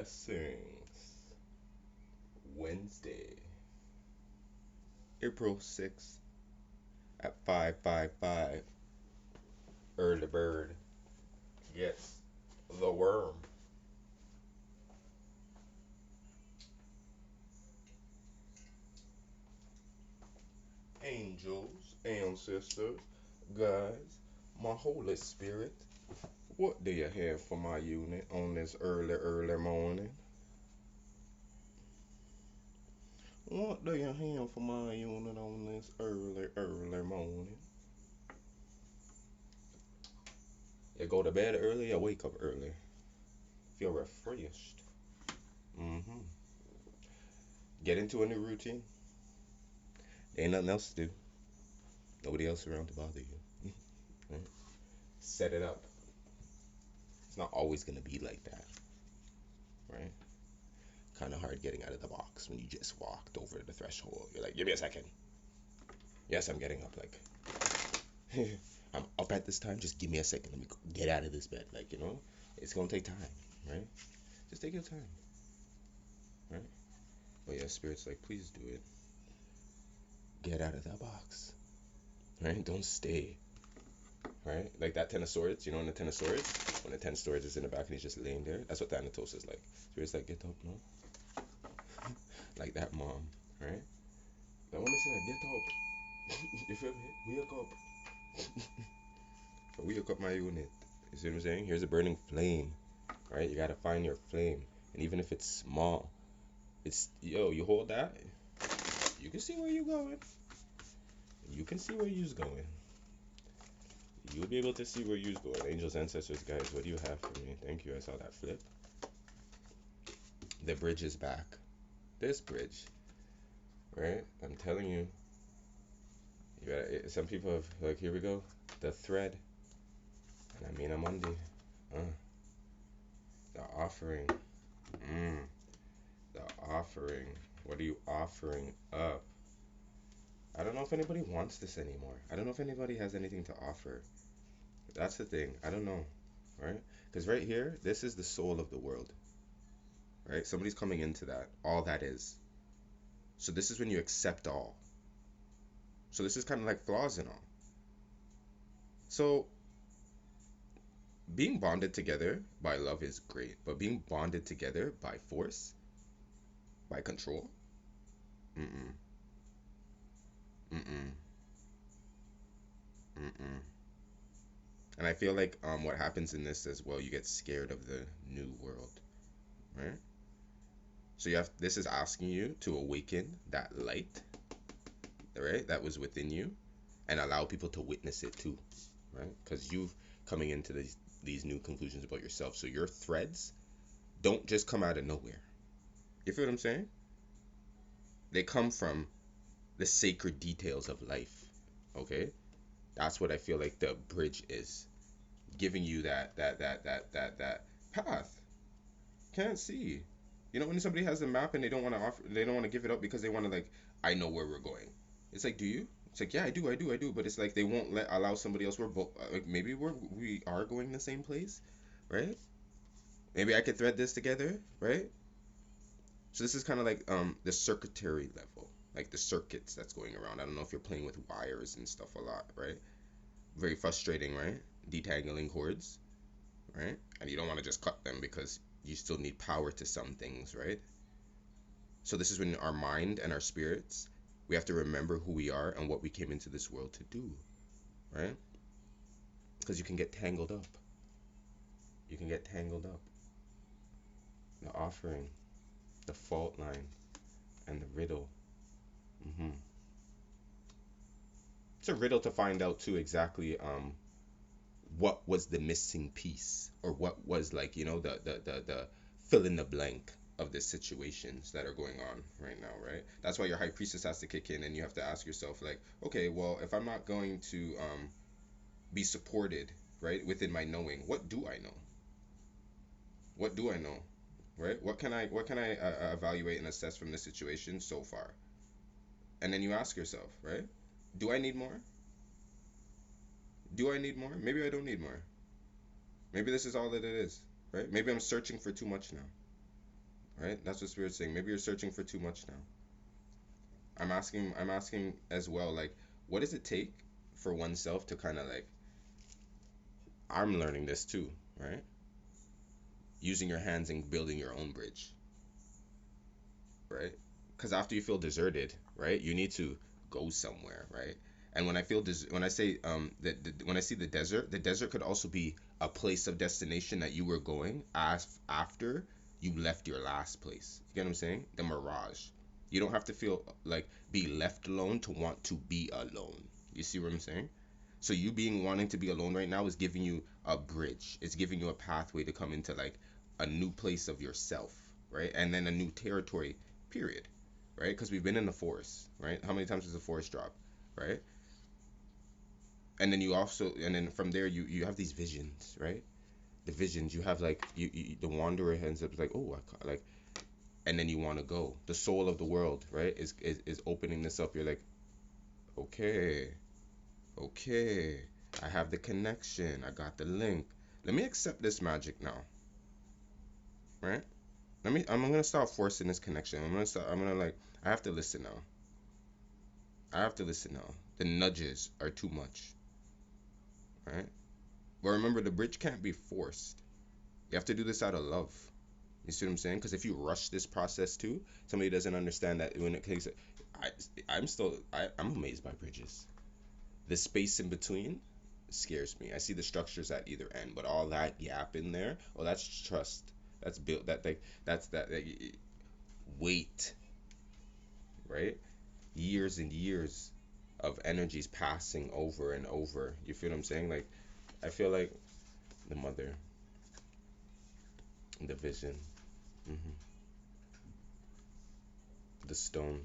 Blessings. Wednesday, April 6th at 5:55. Early bird gets the worm. Angels, ancestors, guys, my Holy Spirit, what do you have for my unit on this early morning? What do you have for my unit on this early morning? You go to bed early, you wake up early. Feel refreshed. Mm-hmm. Get into a new routine. There ain't nothing else to do. Nobody else around to bother you. Right? Set it up. It's not always gonna be like that, right? Kind of hard getting out of the box when you just walked over the threshold. You're like, give me a second. Yes, I'm getting up. Like, I'm up at this time. Just give me a second. Let me get out of this bed. Like, it's gonna take time, right? Just take your time, right? But yeah, spirit's like, please do it. Get out of that box, right? Don't stay, right? Like that Ten of Swords, in the Ten of Swords, when the Ten of Swords is in the back and he's just laying there, that's what Thanatos is like. Spirit's like, get up, no? Like that mom, right? That woman said, get up. You feel me? Wake up. Wake up my unit. You see what I'm saying? Here's a burning flame, right? You gotta find your flame. And even if it's small, you hold that, you can see where you're going. You can see where you're going. You'll be able to see where you're going. Angels, ancestors, guys, what do you have for me? Thank you. I saw that flip. The bridge is back. This bridge, right? I'm telling you. Some people have, like, here we go. The thread. And I mean, I'm on the offering. The offering. What are you offering up? I don't know if anybody wants this anymore. I don't know if anybody has anything to offer. That's the thing. I don't know, right? Because right here, this is the soul of the world, right? Somebody's coming into that. All that is. So this is when you accept all. So this is kind of like flaws and all. So being bonded together by love is great, but being bonded together by force, by control, mm-mm, mm-mm, mm-mm. And I feel like what happens in this as well, you get scared of the new world, right? So this is asking you to awaken that light, right, that was within you, and allow people to witness it too, right? Because you've coming into these new conclusions about yourself. So your threads don't just come out of nowhere. You feel what I'm saying? They come from the sacred details of life. Okay? That's what I feel like the bridge is. Giving you that path. Can't see. When somebody has a map and they don't want to give it up because they want to, like, I know where we're going. It's like, do you? It's like, yeah, I do. But it's like they won't allow somebody else. We're both like, maybe we are going the same place, right? Maybe I could thread this together, right? So this is kind of like the circuitry level, like the circuits that's going around. I don't know if you're playing with wires and stuff a lot, right? Very frustrating, right? Detangling cords, right? And you don't want to just cut them because you still need power to some things, right? So this is when our mind and our spirits, we have to remember who we are and what we came into this world to do, right? Because you can get tangled up. You can get tangled up. The offering, the fault line, and the riddle. It's a riddle to find out too exactly what was the missing piece, or what was, like, the fill in the blank of the situations that are going on right now, right? That's why your high priestess has to kick in, and you have to ask yourself, like, okay, well, if I'm not going to be supported, right, within my knowing, what do I know? What do I know? Right? What can I evaluate and assess from this situation so far? And then you ask yourself, right? Do I need more? Do I need more? Maybe I don't need more. Maybe this is all that it is, right? Maybe I'm searching for too much now. right? That's what Spirit's saying. Maybe you're searching for too much now. I'm asking as well, like, what does it take for oneself to kind of like, I'm learning this too, right? Using your hands and building your own bridge, right? Because after you feel deserted, right, you need to go somewhere, right? And when I feel when I say when I see the desert could also be a place of destination that you were going as after you left your last place. You get what I'm saying? The mirage. You don't have to feel like be left alone to want to be alone. You see what I'm saying? So you being wanting to be alone right now is giving you a bridge. It's giving you a pathway to come into like a new place of yourself, right? And then a new territory, period, right? Because we've been in the forest, right? How many times does the forest drop, right? And then you also, and then from there you have these visions, right? The visions you have, like the wanderer ends up like, oh, like, and then you want to go. The soul of the world, right? Is opening this up. You're like, okay, okay, I have the connection. I got the link. Let me accept this magic now, right? I'm gonna stop forcing this connection. I'm gonna like, I have to listen now. I have to listen now. The nudges are too much, right? But remember, the bridge can't be forced. You have to do this out of love. You see what I'm saying? Because if you rush this process too, somebody doesn't understand that when it takes. I, I'm amazed by bridges. The space in between scares me. I see the structures at either end, but all that gap in there, well, that's trust. That's built. That weight, right? Years and years of energies passing over and over. You feel what I'm saying? Like, I feel like the mother, the vision, hmm the stone.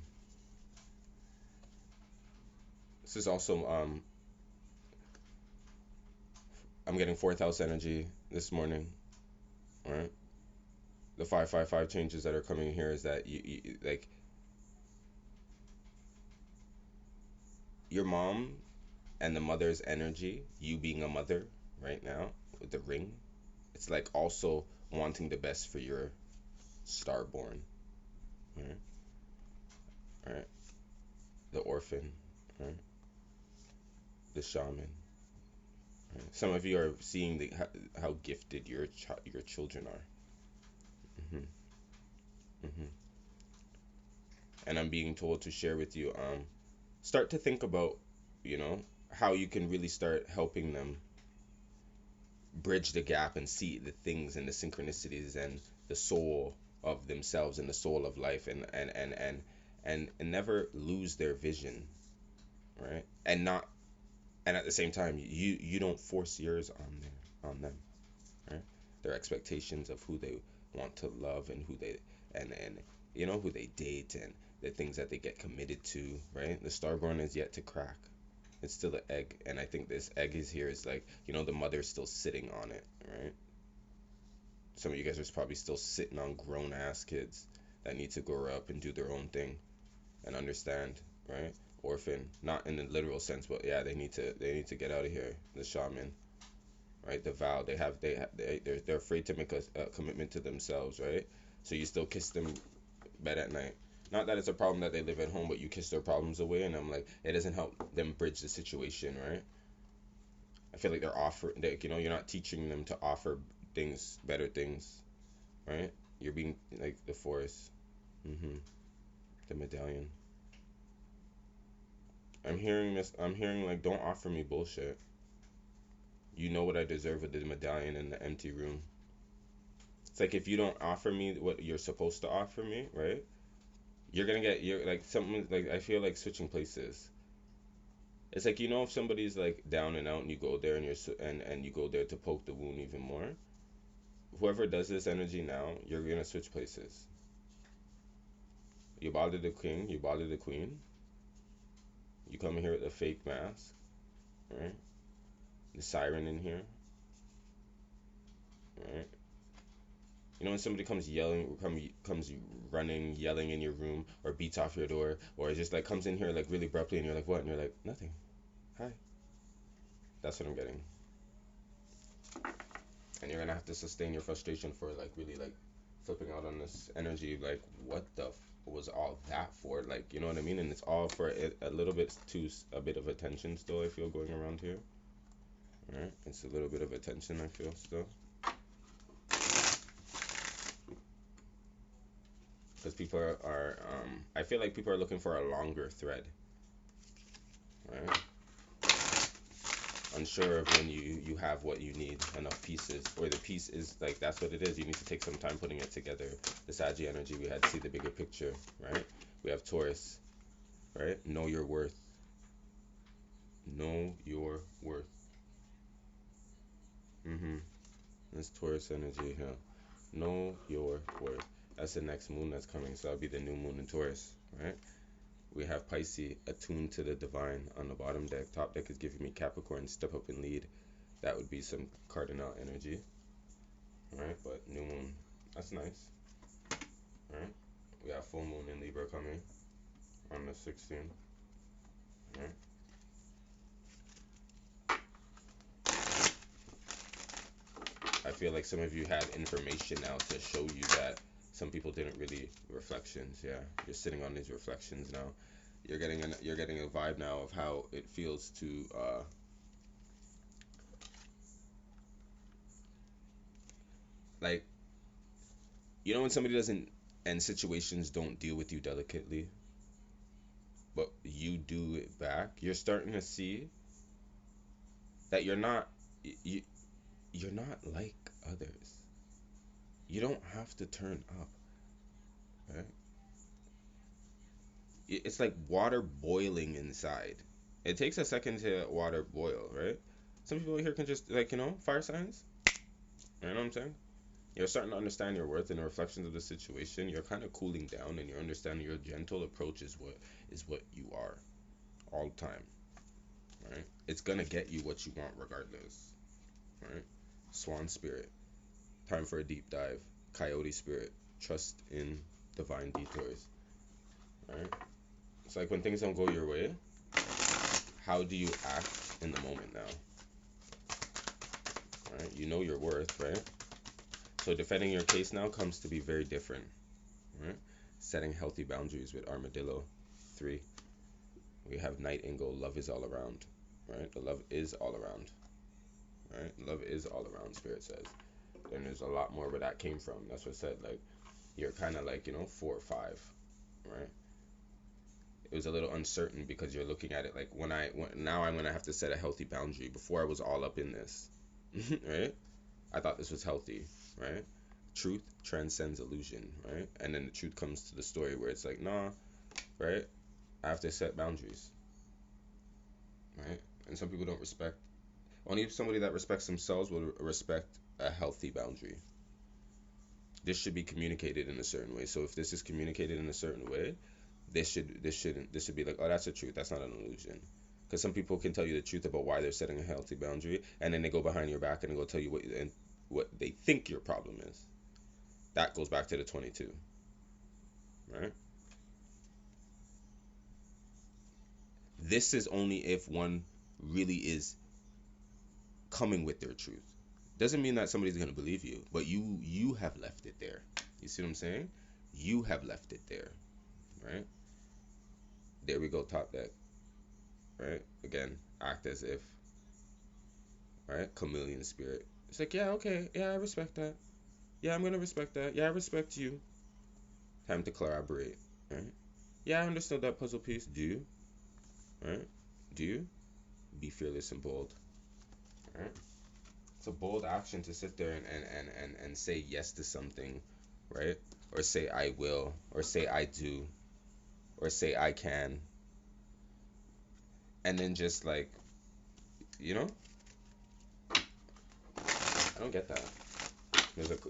This is also I'm getting fourth house energy this morning. All right. The 555 changes that are coming here is that you like your mom and the mother's energy, you being a mother right now with the ring, it's like also wanting the best for your starborn. Right? Right? The orphan, right? The shaman. Right? Some of you are seeing how gifted your children are. hmm hmm And I'm being told to share with you, start to think about, you know, how you can really start helping them bridge the gap and see the things and the synchronicities and the soul of themselves and the soul of life, and never lose their vision, right? And not, and at the same time, you don't force yours on them, right? Their expectations of who they want to love and who they, and you know, who they date and the things that they get committed to, right? The starborn is yet to crack. It's still an egg, and I think this egg is here is like, you know, the mother's still sitting on it, right? Some of you guys are probably still sitting on grown ass kids that need to grow up and do their own thing and understand, right? Orphan, not in the literal sense, but yeah, they need to get out of here. The shaman, right? The vow they're afraid to make a commitment to themselves, right? So you still kiss them bed at night. Not that it's a problem that they live at home, but you kiss their problems away, and I'm like, it doesn't help them bridge the situation, right? I feel like they're offering, like, you know, you're not teaching them to offer things, better things, right? You're being like the forest, mm-hmm. The medallion. I'm hearing this. I'm hearing like, don't offer me bullshit. You know what I deserve with the medallion in the empty room. It's like if you don't offer me what you're supposed to offer me, right? You're like something like, I feel like switching places. It's like, you know, if somebody's like down and out and you go there and and you go there to poke the wound even more. Whoever does this energy now, you're gonna switch places. You bother the king, you bother the queen. You come here with a fake mask, right? The siren in here, right? You know when somebody comes yelling, comes running, yelling in your room, or beats off your door, or just like comes in here like really abruptly, and you're like, what? And you're like, nothing. Hi. That's what I'm getting. And you're gonna have to sustain your frustration for like really like flipping out on this energy, like, what the was all that for? Like, you know what I mean? And it's all for a little bit to a bit of attention still, I feel, going around here. Right? It's a little bit of attention, I feel, still. Because people I feel like people are looking for a longer thread. Right? Unsure of when you have what you need, enough pieces, or the piece is like, that's what it is. You need to take some time putting it together. The Saggy energy, we had to see the bigger picture, right? We have Taurus, right? Know your worth. Know your worth. That's Taurus energy here. Know your worth. That's the next moon that's coming, so that'll be the new moon in Taurus, right? We have Pisces, attuned to the divine on the bottom deck. Top deck is giving me Capricorn, step up and lead. That would be some cardinal energy. Alright, but new moon, that's nice. Alright, we have full moon in Libra coming on the 16th. Alright. I feel like some of you had information now to show you that some people didn't really reflections. Yeah, you're sitting on these reflections now. You're getting a vibe now of how it feels to like, you know, when somebody doesn't, and situations don't deal with you delicately, but you do it back. You're starting to see that you're not like others. You don't have to turn up, right? It's like water boiling inside. It takes a second to water boil, right? Some people here can just, like, you know, fire signs. You know what I'm saying? You're starting to understand your worth and the reflections of the situation. You're kind of cooling down, and you're understanding your gentle approach is what you are all the time, right? It's gonna get you what you want regardless, right? Swan spirit, time for a deep dive. Coyote spirit, trust in divine detours, right? It's like when things don't go your way, how do you act in the moment now? Right? You know your worth, right? So defending your case now comes to be very different, right? Setting healthy boundaries with Armadillo. 3. We have Nightingale, love is all around, right? The love is all around, right? Love is all around, Spirit says. And there's a lot more where that came from. That's what I said, like, you're kind of like, you know, 4 or 5, right? It was a little uncertain because you're looking at it like, now I'm gonna have to set a healthy boundary. Before I was all up in this, right? I thought this was healthy, right? Truth transcends illusion, right? And then the truth comes to the story where it's like, nah, right? I have to set boundaries, right? And some people don't respect. Only somebody that respects themselves will respect a healthy boundary. This should be communicated in a certain way. So if this is communicated in a certain way, this should be like, oh, that's the truth. That's not an illusion. Because some people can tell you the truth about why they're setting a healthy boundary, and then they go behind your back and they go tell you what they think your problem is. That goes back to the 22, right? This is only if one really is coming with their truth. Doesn't mean that somebody's gonna believe you, but you have left it there. You see what I'm saying? You have left it there, right? There we go, top deck, right? Again, act as if, right? Chameleon spirit. It's like, yeah, okay, yeah, I respect that. Yeah, I'm gonna respect that. Yeah, I respect you. Time to collaborate, right? Yeah, I understood that puzzle piece. Do you? Right? Do you? Be fearless and bold, right? It's a bold action to sit there and say yes to something, right? Or say I will, or say I do, or say I can, and then just like, you know, I don't get that.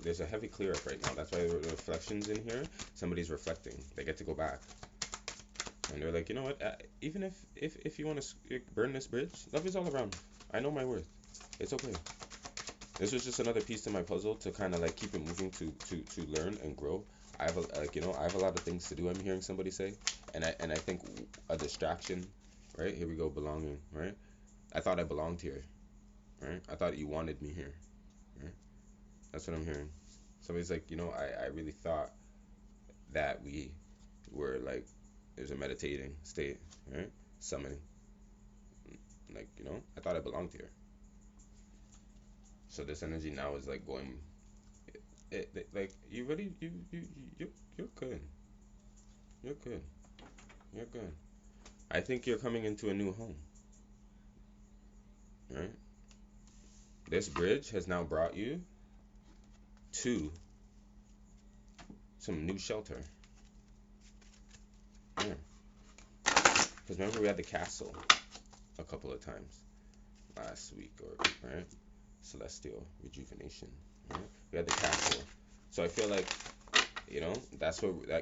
There's a heavy clear up right now. That's why the reflections in here. Somebody's reflecting. They get to go back, and they're like, you know what? Even if you want to burn this bridge, love is all around. I know my worth. It's okay. This was just another piece to my puzzle to kind of like keep it moving, to learn and grow. I have I have a lot of things to do. I'm hearing somebody say, and I think a distraction, right? Here we go, belonging, right? I thought I belonged here, right? I thought you wanted me here, right? That's what I'm hearing. Somebody's like, I really thought that we were like, there's a meditating state, right? Summoning. Like, I thought I belonged here. So this energy now is like going, like, you really, you're good. You're good. You're good. I think you're coming into a new home, right? This bridge has now brought you to some new shelter. Yeah. Because remember, we had the castle a couple of times last week, or right? Celestial rejuvenation. Right? We had the castle. So I feel like,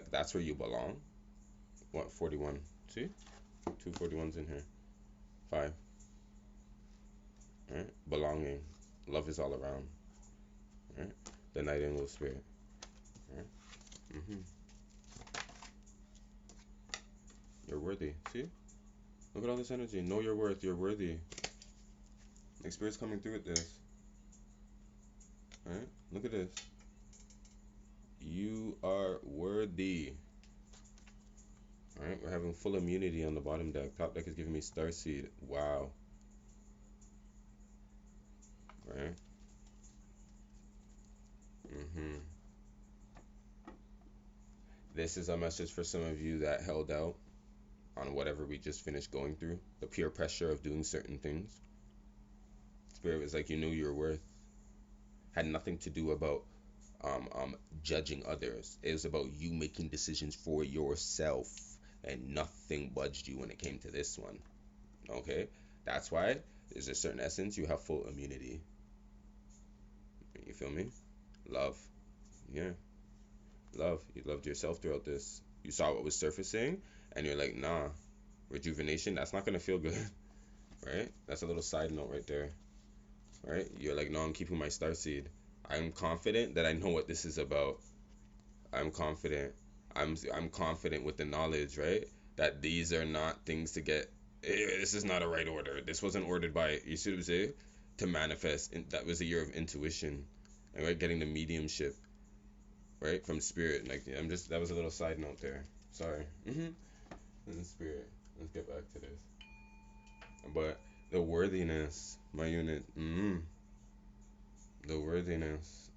that's where you belong. What, 41? See? 241's in here. 5. Right? Belonging. Love is all around. Right? The nightingale spirit. Right? Mm-hmm. You're worthy. See? Look at all this energy. Know your worth. You're worthy. Like, spirit's coming through with this. Right? Look at this. You are worthy. Alright, we're having full immunity on the bottom deck. Top deck is giving me starseed. Wow. Right? Mm-hmm. This is a message for some of you that held out on whatever we just finished going through. The peer pressure of doing certain things. Spirit was like, you knew your worth. Had nothing to do about judging others. It was about you making decisions for yourself, and nothing budged you when it came to this one. Okay? That's why there's a certain essence, you have full immunity. You feel me? Love. Yeah. Love. You loved yourself throughout this. You saw what was surfacing, and you're like, nah. Rejuvenation, that's not gonna feel good. Right? That's a little side note right there. Right? You're like, no, I'm keeping my starseed. I'm confident that I know what this is about. I'm confident. I'm confident with the knowledge, right? That these are not things to get. This is not a right order. This wasn't ordered by, you see what I'm saying? To manifest. That was a year of intuition, and right, getting the mediumship, right, from spirit. Like, that was a little side note there. Sorry. In spirit. Let's get back to this. But the worthiness, my unit. The worthiness.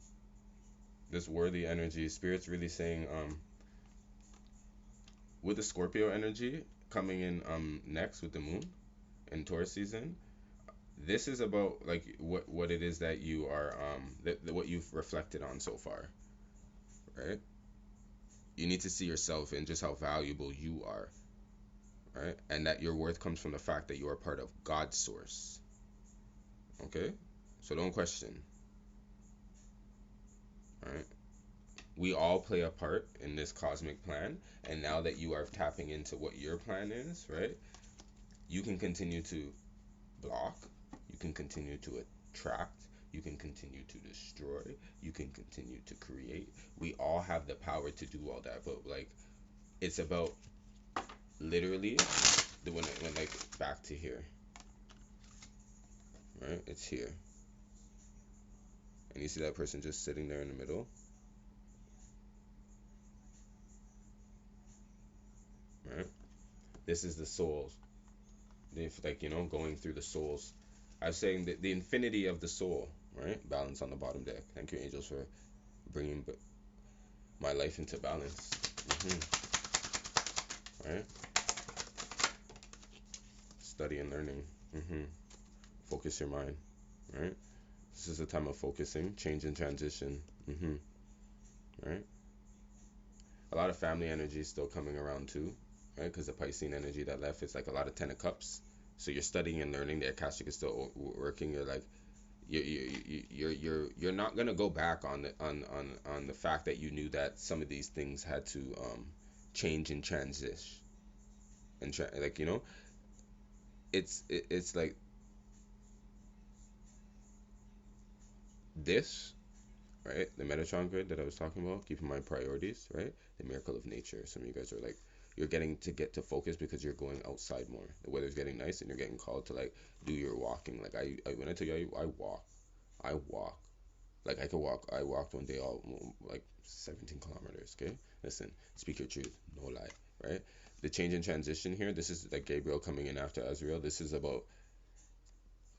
This worthy energy. Spirit's really saying, with the Scorpio energy coming in next with the moon in Taurus season, this is about like what it is that you are what you've reflected on so far, right? You need to see yourself and just how valuable you are, right? And that your worth comes from the fact that you are part of God's source. Okay? So don't question. Right? We all play a part in this cosmic plan, and now that you are tapping into what your plan is, right? You can continue to block, you can continue to attract, you can continue to destroy, you can continue to create. We all have the power to do all that, but like, it's about literally when like back to here, right? It's here, and you see that person just sitting there in the middle, right? This is the souls. If like going through the souls. I was saying that the infinity of the soul, right? Balance on the bottom deck. Thank you, angels, for bringing my life into balance. Right? Study and learning. Focus your mind. Right? This is a time of focusing, change and transition. Right? A lot of family energy is still coming around too, right? Because the Piscean energy that left, it's like a lot of Ten of Cups. So you're studying and learning. The Akashic is still working. You're like, you're not gonna go back on the fact that you knew that some of these things had to change and transition and like it's like this, right? The Metatron grid that I was talking about, keeping my priorities, right? The miracle of nature. Some of you guys are like, you're getting to get to focus because you're going outside more. The weather's getting nice and you're getting called to like do your walking. Like I when I tell you I walk. Like I walked one day all like 17 kilometers. Okay, listen, speak your truth, no lie, right? The change in transition here. This is like Gabriel coming in after Azrael. This is about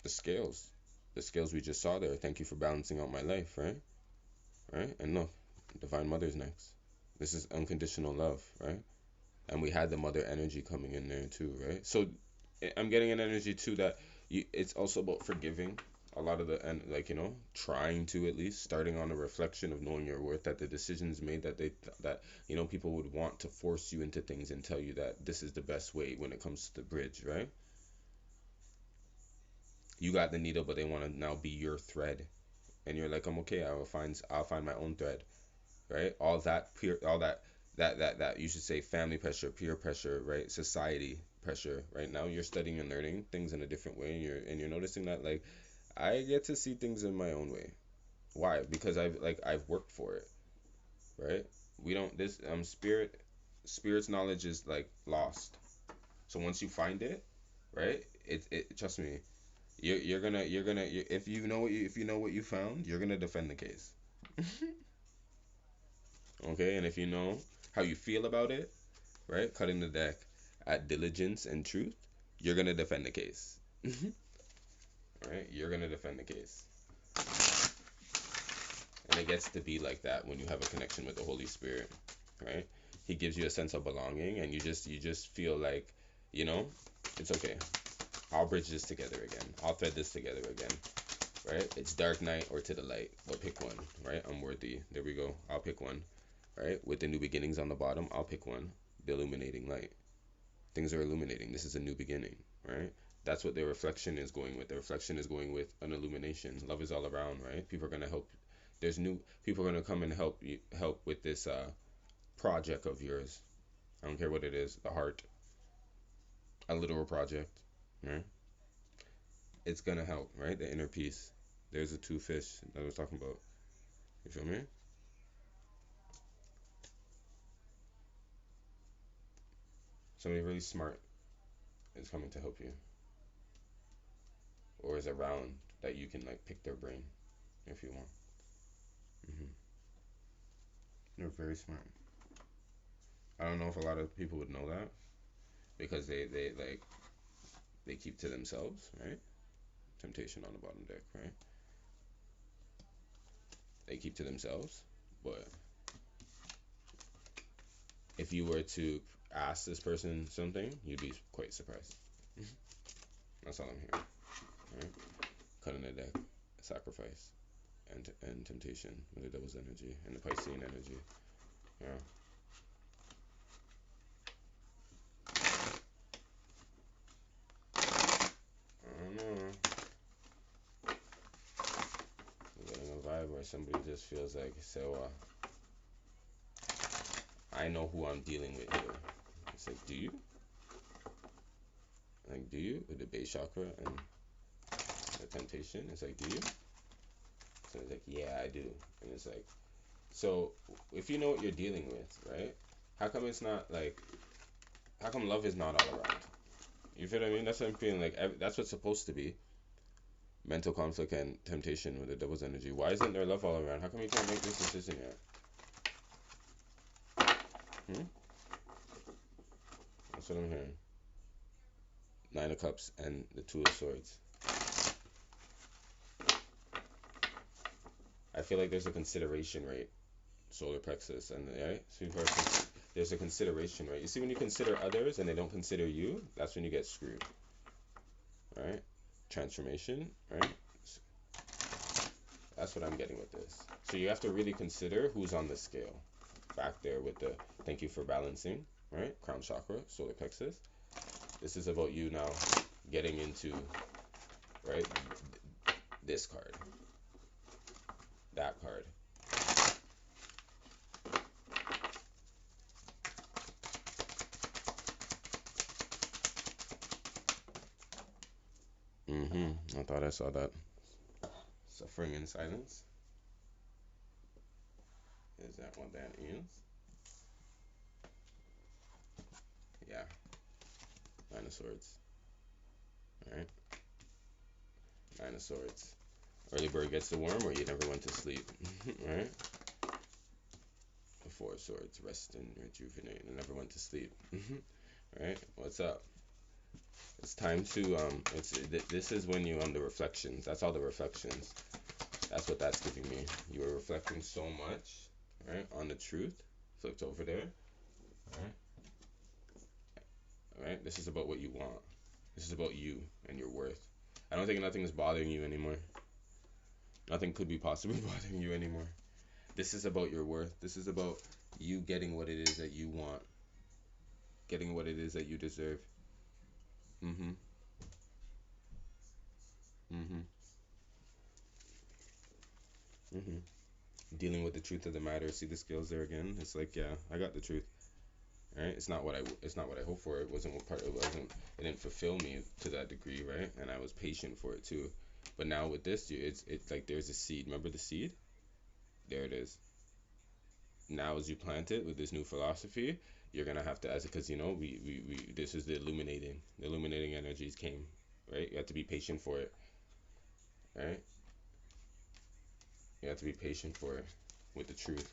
the scales, the scales we just saw there. Thank you for balancing out my life, right? Right, and look, Divine Mother's next. This is unconditional love, right? And we had the mother energy coming in there too, right? So I'm getting an energy too that it's also about forgiving a lot of the, and like, trying to, at least starting on a reflection of knowing your worth, that the decisions made that that people would want to force you into things and tell you that this is the best way when it comes to the bridge, right? You got the needle, but they want to now be your thread, and you're like, I'm okay, I'll find my own thread, right? All that peer, all that you should say family pressure, peer pressure, right? Society pressure. Right now you're studying and learning things in a different way, and you're noticing that, like, I get to see things in my own way. Why? Because I've worked for it, right? We don't this spirit's knowledge is like lost. So once you find it, right? It trust me, if you know what you found, you're gonna defend the case. Okay, and if you know how you feel about it, right? Cutting the deck at diligence and truth, you're gonna defend the case. Right? You're gonna defend the case. And it gets to be like that when you have a connection with the Holy Spirit, right? He gives you a sense of belonging, and you just feel like, you know, it's okay. I'll bridge this together again. I'll thread this together again. Right? It's dark night or to the light, but pick one, right? I'm worthy. There we go. I'll pick one. Right? With the new beginnings on the bottom, I'll pick one. The illuminating light. Things are illuminating. This is a new beginning, right? That's what their reflection is going with. Their reflection is going with an illumination. Love is all around, right? People are gonna help. There's new people are gonna come and help with this project of yours. I don't care what it is. The heart, a literal project, right? It's gonna help, right? The inner peace. There's the two fish that I was talking about. You feel me? Somebody really smart is coming to help you, or is around that you can like pick their brain if you want. Hmm. They're very smart. I don't know if a lot of people would know that because they keep to themselves, right? Temptation on the bottom deck, right? They keep to themselves, but if you were to ask this person something, you'd be quite surprised. That's all I'm hearing, right? Cutting the deck, sacrifice, and temptation with the devil's energy and the Piscean energy. Yeah. I don't know. I'm getting a vibe where somebody just feels like, so I know who I'm dealing with here. It's like, do you? Like, do you? With the base chakra and the temptation, it's like, do you? So it's like, yeah, I do. And it's like, so if you know what you're dealing with, right? How come it's not like, how come love is not all around? You feel what I mean? That's what I'm feeling like. That's what's supposed to be. Mental conflict and temptation with the devil's energy. Why isn't there love all around? How come you can't make this decision yet? Hmm? That's what I'm hearing. Nine of Cups and the Two of Swords. I feel like there's a consideration rate, solar plexus, and right, there's a consideration rate. You see, when you consider others and they don't consider you, that's when you get screwed, right? Transformation, right? That's what I'm getting with this. So you have to really consider who's on the scale. Back there with the thank you for balancing, right? Crown chakra, solar plexus. This is about you now getting into, right? This card, that card. I thought I saw that. Suffering in silence. Is that what that is? Yeah. Nine of Swords. Alright. Nine of Swords. Early bird gets the worm, or you never went to sleep. Right? The Four of Swords, rest and rejuvenate, and never went to sleep. Right? What's up? It's time to this is when you the reflections. That's all the reflections. That's what that's giving me. You are reflecting so much, right, on the truth. Flipped over there. Alright. Alright. This is about what you want. This is about you and your worth. I don't think nothing is bothering you anymore. Nothing could be possibly bothering you anymore. This is about your worth. This is about you getting what it is that you want. Getting what it is that you deserve. Mm-hmm. Mm-hmm. Mm-hmm. Dealing with the truth of the matter. See the skills there again? It's like, yeah, I got the truth. Right? It's not what I hoped for. It wasn't what part. It wasn't. It didn't fulfill me to that degree, right? And I was patient for it too. But now with this, it's like there's a seed. Remember the seed? There it is. Now as you plant it with this new philosophy, you're gonna have to, as because we this is the illuminating energies came, right? You have to be patient for it, right? You have to be patient for it with the truth.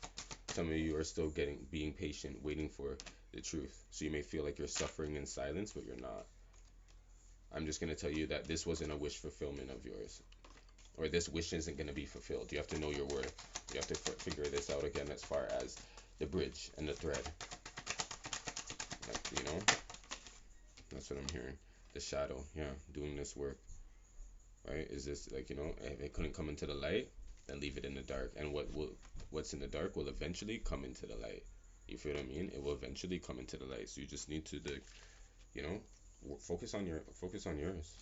Some of you are still being patient, waiting for the truth. So you may feel like you're suffering in silence, but you're not. I'm just gonna tell you that this wasn't a wish fulfillment of yours, or this wish isn't gonna be fulfilled. You have to know your worth. You have to figure this out again as far as the bridge and the thread. Like, that's what I'm hearing. The shadow, yeah, doing this work, right? Is this like, if it couldn't come into the light, then leave it in the dark. And what's in the dark will eventually come into the light. You feel what I mean? It will eventually come into the light. So you just need to, you know, focus on yours. Focus on yours.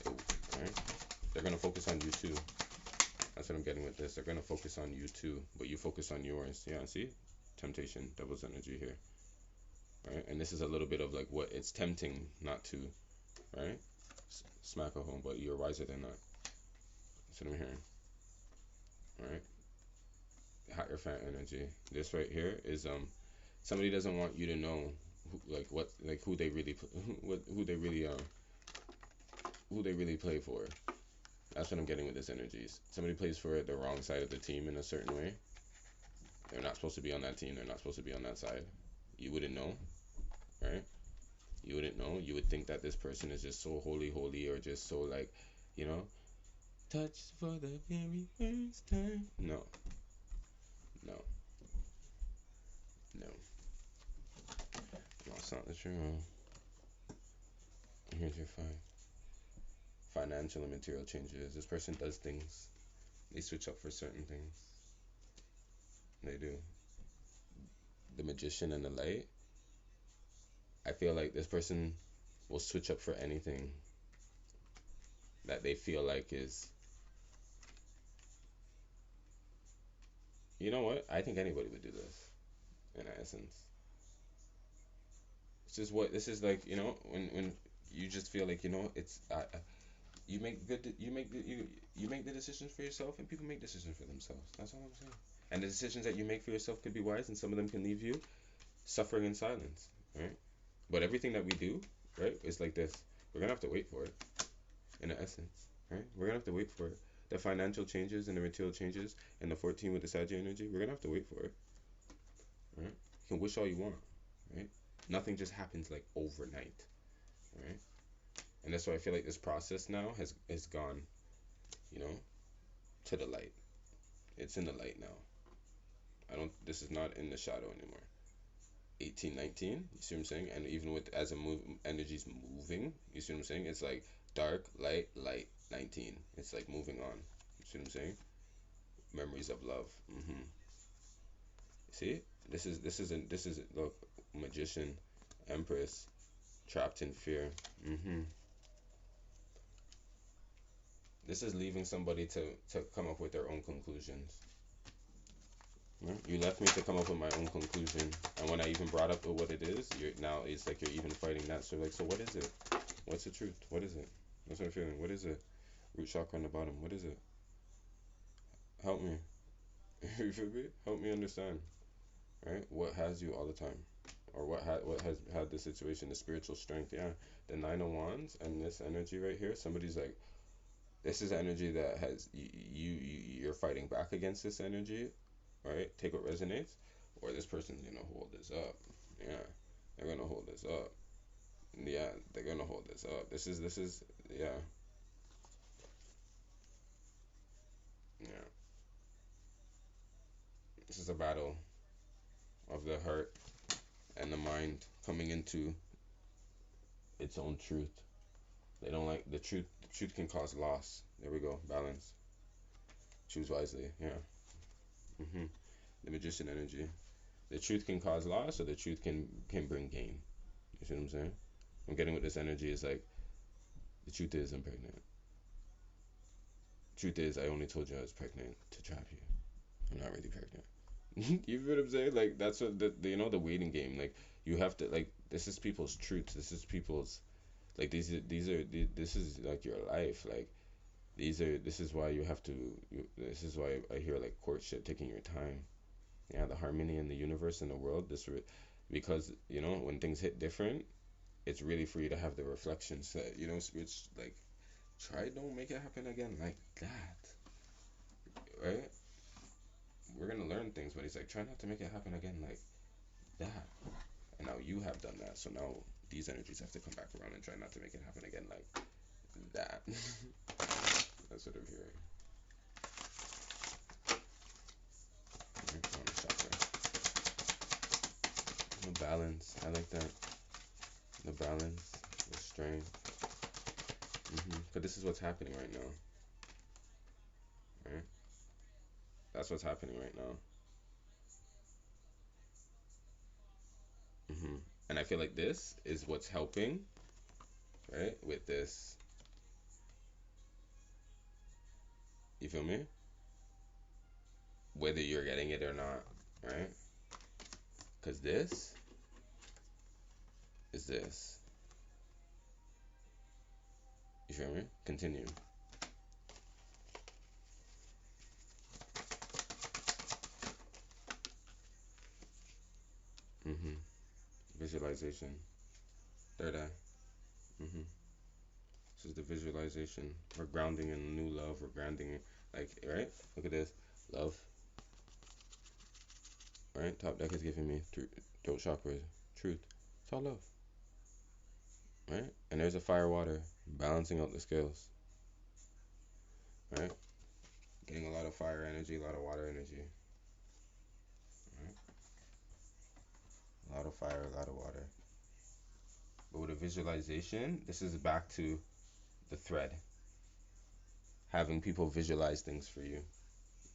Right? They're gonna focus on you too. That's what I'm getting with this. They're gonna focus on you too, but you focus on yours. Yeah, see? Temptation, devil's energy here. Right? And this is a little bit of like what it's tempting not to, right? Smack a home, but you're wiser than that. That's what I'm hearing. Right? Hierophant energy. This right here is somebody doesn't want you to know who they really who they really play for. That's what I'm getting with this energies. Somebody plays for the wrong side of the team in a certain way. They're not supposed to be on that team. They're not supposed to be on that side. You wouldn't know, right? You wouldn't know. You would think that this person is just so holy, or just so like, you know, touch for the very first time. No, no, no. That's not the truth. Here's your financial and material changes. This person does things. They switch up for certain things. They do. The magician and the light. I feel like this person will switch up for anything that they feel like is. You know what? I think anybody would do this, in essence. This is like, when you just feel like, it's you make you make the decisions for yourself, and people make decisions for themselves. That's all I'm saying. And the decisions that you make for yourself could be wise, and some of them can leave you suffering in silence, right? But everything that we do, right, is like this. We're gonna have to wait for it, in essence, right? We're gonna have to wait for it. The financial changes and the material changes, and the 14 with the Sagittarius energy. We're gonna have to wait for it, right? You can wish all you want, right? Nothing just happens like overnight, right? And that's why I feel like this process now has gone, you know, to the light. It's in the light now. This is not in the shadow anymore. 18, 19, you see what I'm saying? And even with as a energy's moving, you see what I'm saying? It's like dark, light, light, 19. It's like moving on. You see what I'm saying? Memories of love. See? This is look, magician, empress, trapped in fear. This is leaving somebody to come up with their own conclusions. Right? You left me to come up with my own conclusion, and when I even brought up what it is, now it's like you're even fighting that. So like, so what is it? What's the truth? What is it? That's what I'm feeling. What is it? Root chakra on the bottom. What is it? Help me. You feel me? Help me understand. Right? What has you all the time, or what has had the situation? The spiritual strength. Yeah. The 9 of Wands and this energy right here. Somebody's like, This is energy that has you're fighting back against this energy, right? Take what resonates, or this person's gonna hold this up. Yeah, they're gonna hold this up. Yeah, they're gonna hold this up. This is yeah, yeah. This is a battle of the heart and the mind coming into its own truth. They don't like the truth. The truth can cause loss. There we go. Balance. Choose wisely. Yeah. Mhm. The magician energy. The truth can cause loss, or the truth can bring gain. You see what I'm saying? I'm getting with this energy is like the truth is I'm pregnant. Truth is I only told you I was pregnant to trap you. I'm not really pregnant. You feel what I'm saying? Like that's what the you know the waiting game. Like you have to like this is people's truths. This is people's like this is like your life. Like this is why you have to this is why I hear like courtship taking your time. Yeah, the harmony in the universe and the world. Because you know when things hit different, it's really for you to have the reflections that you know which like try don't make it happen again like that, right? We're gonna learn things, but he's like try not to make it happen again like that. And now you have done that, so now these energies have to come back around and try not to make it happen again like that. That's what I'm hearing. On the chakra. The balance. I like that. The balance, the strength. But this is what's happening right now, right? That's what's happening right now. And I feel like this is what's helping, right? With this, you feel me? Whether you're getting it or not, right? Because this is this. You feel me? Continue. Mm-hmm. Visualization. Third eye. Mm-hmm. This is the visualization. We're grounding in new love. We're grounding, like, right? Look at this. Love. Right? Top deck is giving me throat chakra. Truth. It's all love. Right? And there's a fire water balancing out the scales. Right? Getting a lot of fire energy, a lot of water energy. Right? A lot of fire, a lot of water. But with a visualization, this is back to the thread. Having people visualize things for you.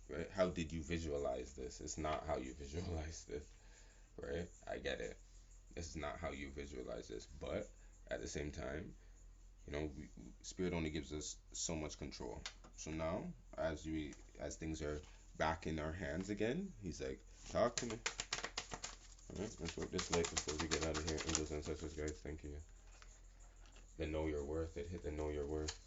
Right? How did you visualize this? It's not how you visualize this. Right? I get it. This is not how you visualize this. But at the same time, you know, spirit only gives us so much control. So now, as things are back in our hands again, he's like, talk to me. All right, let's work this light before we get out of here. Angels, ancestors, guys, thank you. The know your worth. It hit the know your worth.